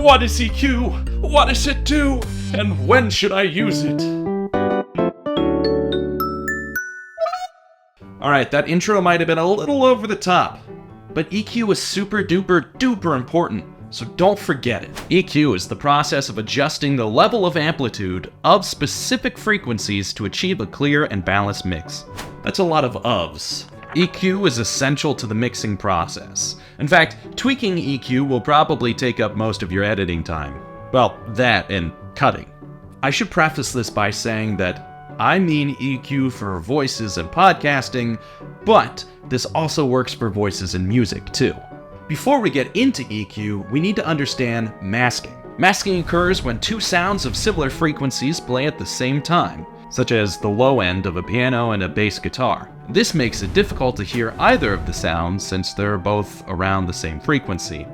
What is EQ? What does it do? And when should I use it? Alright, that intro might have been a little over the top, but EQ is super duper duper important, so don't forget it. EQ is the process of adjusting the level of amplitude of specific frequencies to achieve a clear and balanced mix. That's a lot of ofs. EQ is essential to the mixing process. In fact, tweaking EQ will probably take up most of your editing time. Well, that and cutting. I should preface this by saying that I mean EQ for voices and podcasting, but this also works for voices and music too. Before we get into EQ, we need to understand masking. Masking occurs when two sounds of similar frequencies play at the same time, such as the low end of a piano and a bass guitar. This makes it difficult to hear either of the sounds since they're both around the same frequency.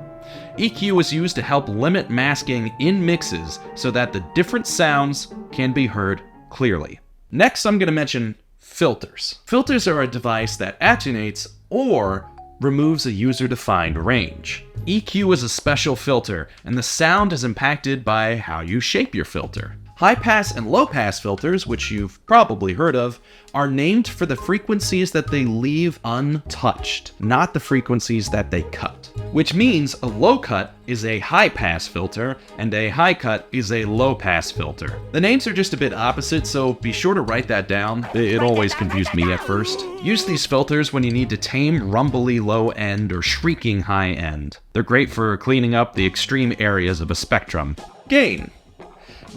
EQ is used to help limit masking in mixes so that the different sounds can be heard clearly. Next, I'm going to mention filters. Filters are a device that attenuates or removes a user-defined range. EQ is a special filter, and the sound is impacted by how you shape your filter. High-pass and low-pass filters, which you've probably heard of, are named for the frequencies that they leave untouched, not the frequencies that they cut. Which means a low-cut is a high-pass filter, and a high-cut is a low-pass filter. The names are just a bit opposite, so be sure to write that down. It always confused me at first. Use these filters when you need to tame rumbly low-end or shrieking high-end. They're great for cleaning up the extreme areas of a spectrum. Gain.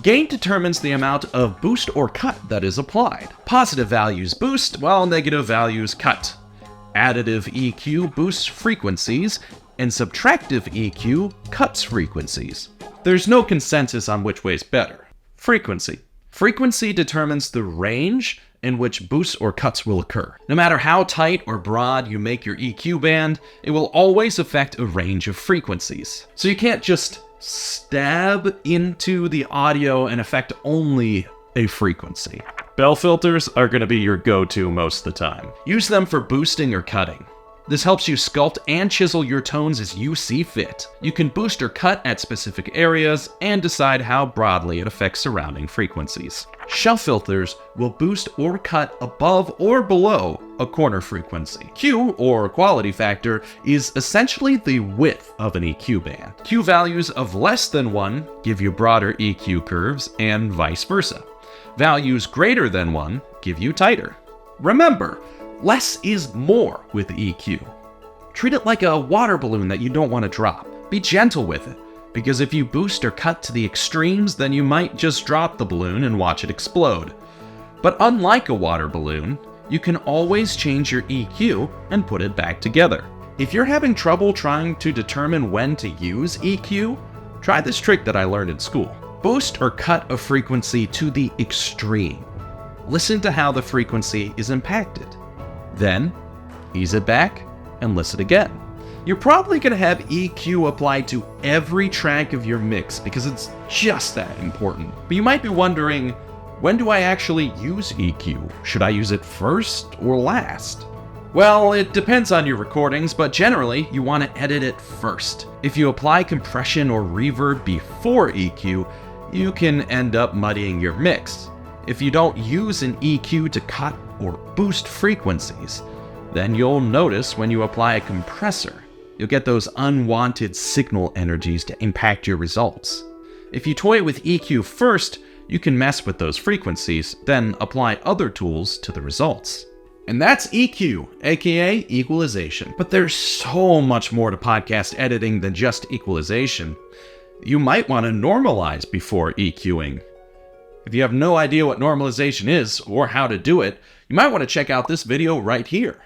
Gain determines the amount of boost or cut that is applied. Positive values boost, while negative values cut. Additive EQ boosts frequencies, and subtractive EQ cuts frequencies. There's no consensus on which way is better. Frequency. Frequency determines the range in which boosts or cuts will occur. No matter how tight or broad you make your EQ band, it will always affect a range of frequencies. So you can't just stab into the audio and affect only a frequency. Bell filters are going to be your go-to most of the time. Use them for boosting or cutting. This helps you sculpt and chisel your tones as you see fit. You can boost or cut at specific areas and decide how broadly it affects surrounding frequencies. Shelf filters will boost or cut above or below a corner frequency. Q, or quality factor, is essentially the width of an EQ band. Q values of less than 1 give you broader EQ curves, and vice versa. Values greater than 1 give you tighter. Remember, less is more with EQ. Treat it like a water balloon that you don't want to drop. Be gentle with it, because if you boost or cut to the extremes, then you might just drop the balloon and watch it explode. But unlike a water balloon, you can always change your EQ and put it back together. If you're having trouble trying to determine when to use EQ, try this trick that I learned in school. Boost or cut a frequency to the extreme. Listen to how the frequency is impacted. Then, ease it back and listen again. You're probably going to have EQ applied to every track of your mix because it's just that important. But you might be wondering, when do I actually use EQ? Should I use it first or last? Well, it depends on your recordings, but generally you want to edit it first. If you apply compression or reverb before EQ, you can end up muddying your mix. If you don't use an EQ to cut or boost frequencies, then you'll notice when you apply a compressor, you'll get those unwanted signal energies to impact your results. If you toy with EQ first, you can mess with those frequencies, then apply other tools to the results. And that's EQ, aka equalization. But there's so much more to podcast editing than just equalization. You might want to normalize before EQing. If you have no idea what normalization is or how to do it, you might want to check out this video right here.